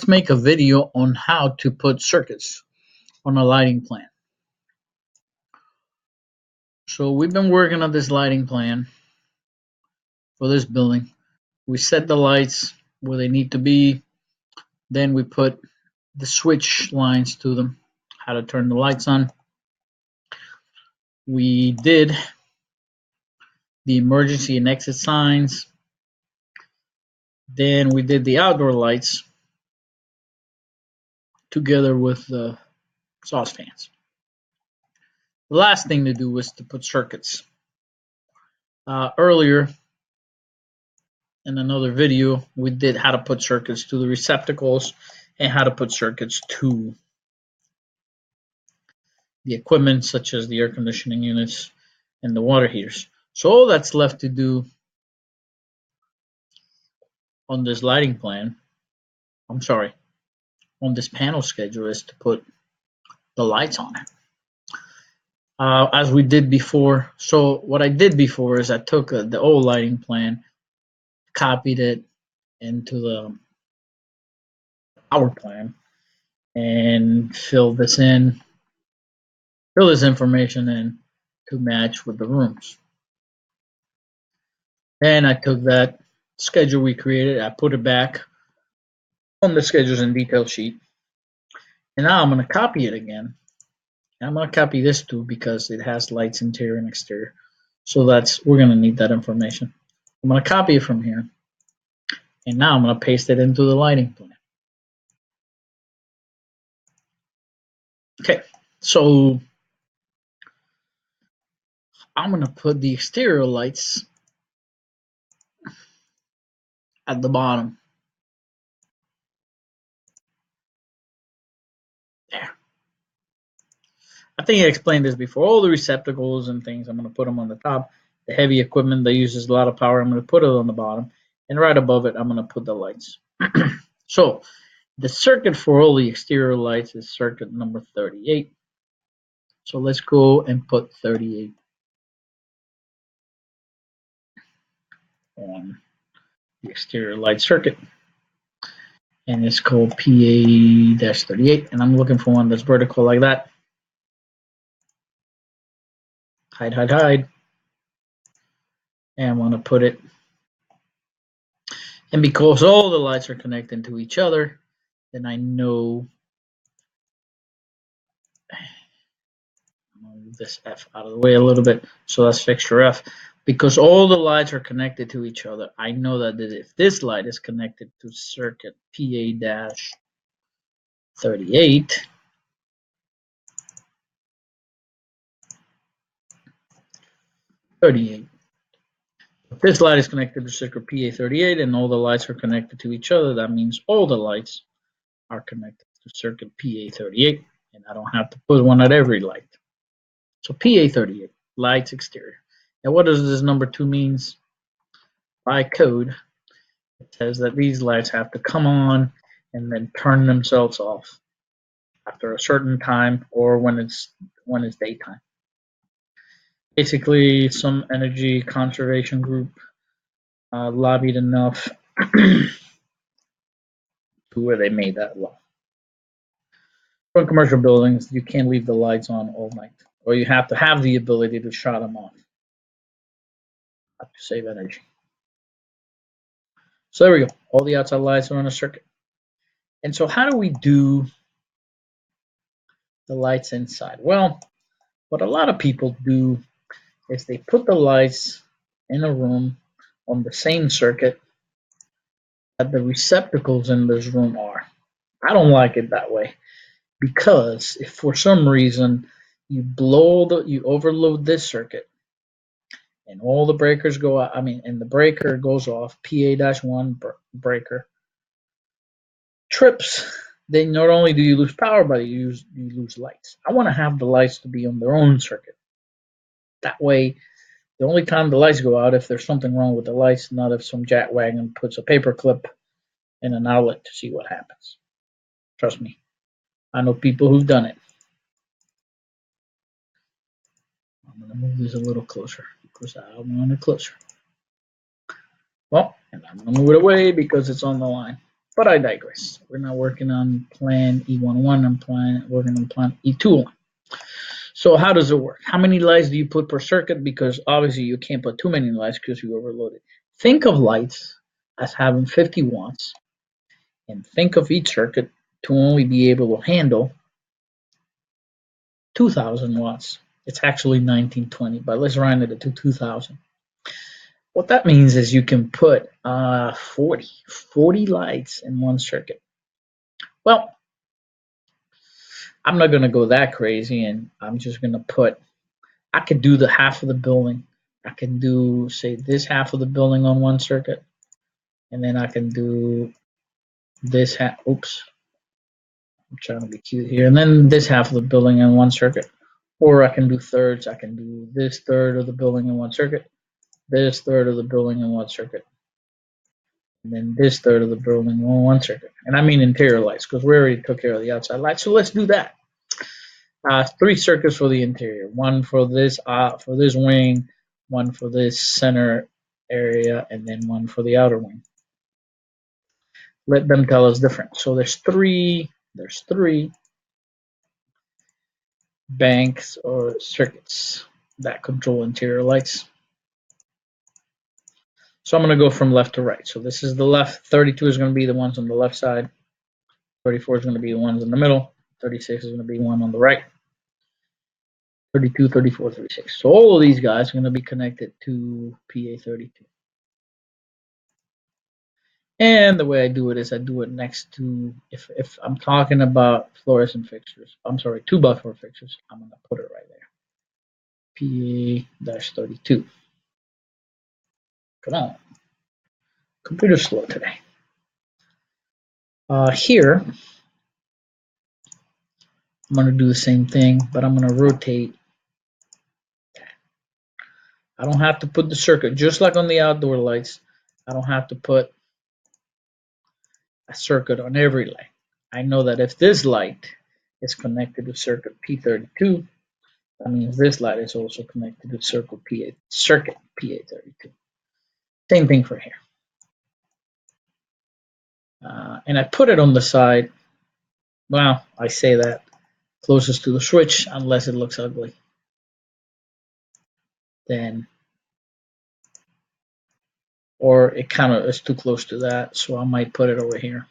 let's make a video on how to put circuits on a lighting plan. So we've been working on this lighting plan for this building. We set the lights where they need to be. Then we put the switch lines to them, how to turn the lights on. We did the emergency and exit signs. Then we did the outdoor lights together with the exhaust fans. The last thing to do was to put circuits. Earlier in another video, we did how to put circuits to the receptacles and how to put circuits to the equipment such as the air conditioning units and the water heaters. So all that's left to do on this lighting plan, on this panel schedule is to put the lights on it. As we did before. So what I did before is I took the old lighting plan, copied it into the power plan, and fill this information in to match with the rooms. Then I took that schedule we created, I put it back on the schedules and detail sheet, and now I'm going to copy it again. I'm going to copy this too because it has lights interior and exterior. So we're going to need that information. I'm going to copy it from here, and now I'm going to paste it into the lighting plan. Okay, so I'm going to put the exterior lights at the bottom. There. I think I explained this before. All the receptacles and things, I'm going to put them on the top. The heavy equipment that uses a lot of power, I'm going to put it on the bottom. And right above it, I'm going to put the lights. So the circuit for all the exterior lights is circuit number 38. So let's go and put 38 on the exterior light circuit. And it's called PA-38. And I'm looking for one that's vertical like that. Hide, hide, hide. And I'm going to put it. And because all the lights are connected to each other, then I know. I'm going to move this F out of the way a little bit. So that's fixture F. Because all the lights are connected to each other, I know that if this light is connected to circuit PA-38, if this light is connected to circuit PA-38 and all the lights are connected to each other, that means all the lights are connected to circuit PA-38, and I don't have to put one at every light. So PA-38, lights exterior. And what does this number 2 means? By code, it says that these lights have to come on and then turn themselves off after a certain time or when it's daytime. Basically, some energy conservation group lobbied enough to where they made that law. For commercial buildings, you can't leave the lights on all night, or you have to have the ability to shut them off to save energy. So there we go. All the outside lights are on a circuit. And so how do we do the lights inside? Well, what a lot of people do is they put the lights in a room on the same circuit that the receptacles in this room are. I don't like it that way because if for some reason you overload this circuit and all the breakers go out, and the breaker goes off, PA-1 breaker trips, then not only do you lose power, but you lose lights. I want to have the lights to be on their own circuit. That way, the only time the lights go out if there's something wrong with the lights, not if some jackwagon puts a paper clip in an outlet to see what happens. Trust me, I know people who've done it. I'm going to move this a little closer because I want it closer. Well, and I'm going to move it away because it's on the line. But I digress. We're not working on plan E11. I'm working on plan E21. So how does it work? How many lights do you put per circuit? Because obviously you can't put too many lights because you overload it. Think of lights as having 50 watts, and think of each circuit to only be able to handle 2,000 watts. It's actually 1920, but let's round it to 2,000. What that means is you can put 40 lights in one circuit. Well, I'm not going to go that crazy, and I'm just going to put, I could do the half of the building. I can do, say, this half of the building on one circuit, and then I can do this half, oops, I'm trying to be cute here, and then this half of the building on one circuit. Or I can do thirds. I can do this third of the building in one circuit, this third of the building in one circuit, and then this third of the building in one circuit. And I mean interior lights, because we already took care of the outside lights. So let's do that. 3 circuits for the interior, one for this wing, one for this center area, and then one for the outer wing. Let them tell us different. So there's three banks or circuits that control interior lights. So I'm going to go from left to right. So this is the left. 32 is going to be the ones on the left side. 34 is going to be the ones in the middle. 36 is going to be one on the right. 32, 34, 36. So all of these guys are going to be connected to PA32. And the way I do it is I do it next to, if I'm talking about fluorescent fixtures, I'm sorry, 2x4 fixtures, I'm going to put it right there. PA-32. Come on. Computer's slow today. Here, I'm going to do the same thing, but I'm going to rotate. I don't have to put the circuit, just like on the outdoor lights, I don't have to put a circuit on every light. I know that if this light is connected to circuit P32, that means this light is also connected to circuit PA32. Same thing for here. And I put it on the side, well, I say that, closest to the switch, unless it looks ugly. Then, or it kind of is too close to that, so I might put it over here.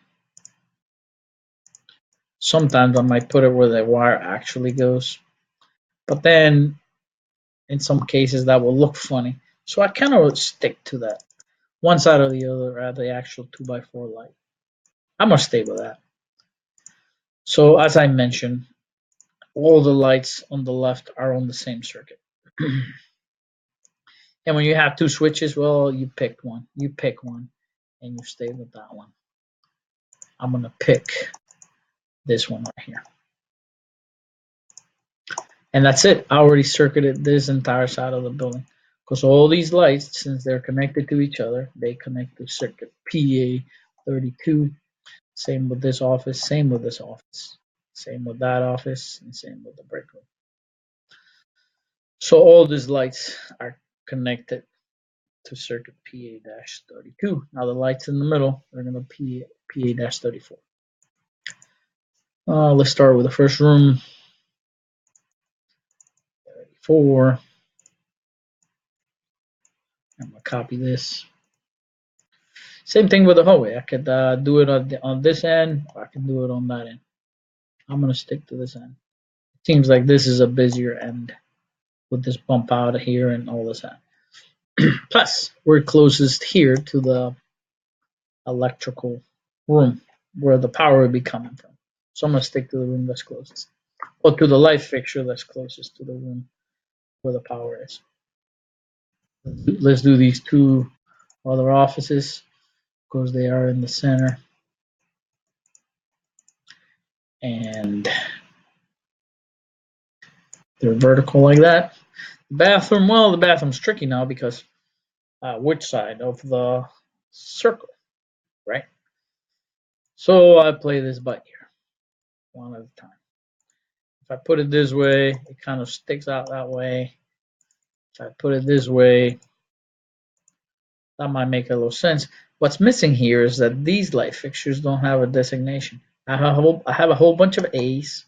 Sometimes I might put it where the wire actually goes, but then in some cases that will look funny. So I kind of stick to that. One side or the other at the actual 2x4 light. I'm going to stay with that. So as I mentioned, all the lights on the left are on the same circuit. And when you have 2 switches, well, you pick one. You pick one and you stay with that one. I'm going to pick this one right here. And that's it. I already circuited this entire side of the building. Because all these lights, since they're connected to each other, they connect to circuit PA32. Same with this office, same with this office, same with that office, and same with the break room. So all these lights are connected to circuit PA-32. Now the lights in the middle are going to PA-34. Let's start with the first room. 34. I'm going to copy this. Same thing with the hallway. I could do it on this end, or I can do it on that end. I'm going to stick to this end. It seems like this is a busier end with this bump out of here and all this. Plus, we're closest here to the electrical room where the power will be coming from. So I'm going to stick to the room that's closest, or to the light fixture that's closest to the room where the power is. Let's do these 2 other offices because they are in the center. And they're vertical like that. The bathroom, well, the bathroom's tricky now because which side of the circle, right? So I play this by ear, one at a time. If I put it this way, it kind of sticks out that way. If I put it this way, that might make a little sense. What's missing here is that these light fixtures don't have a designation. I have a whole bunch of A's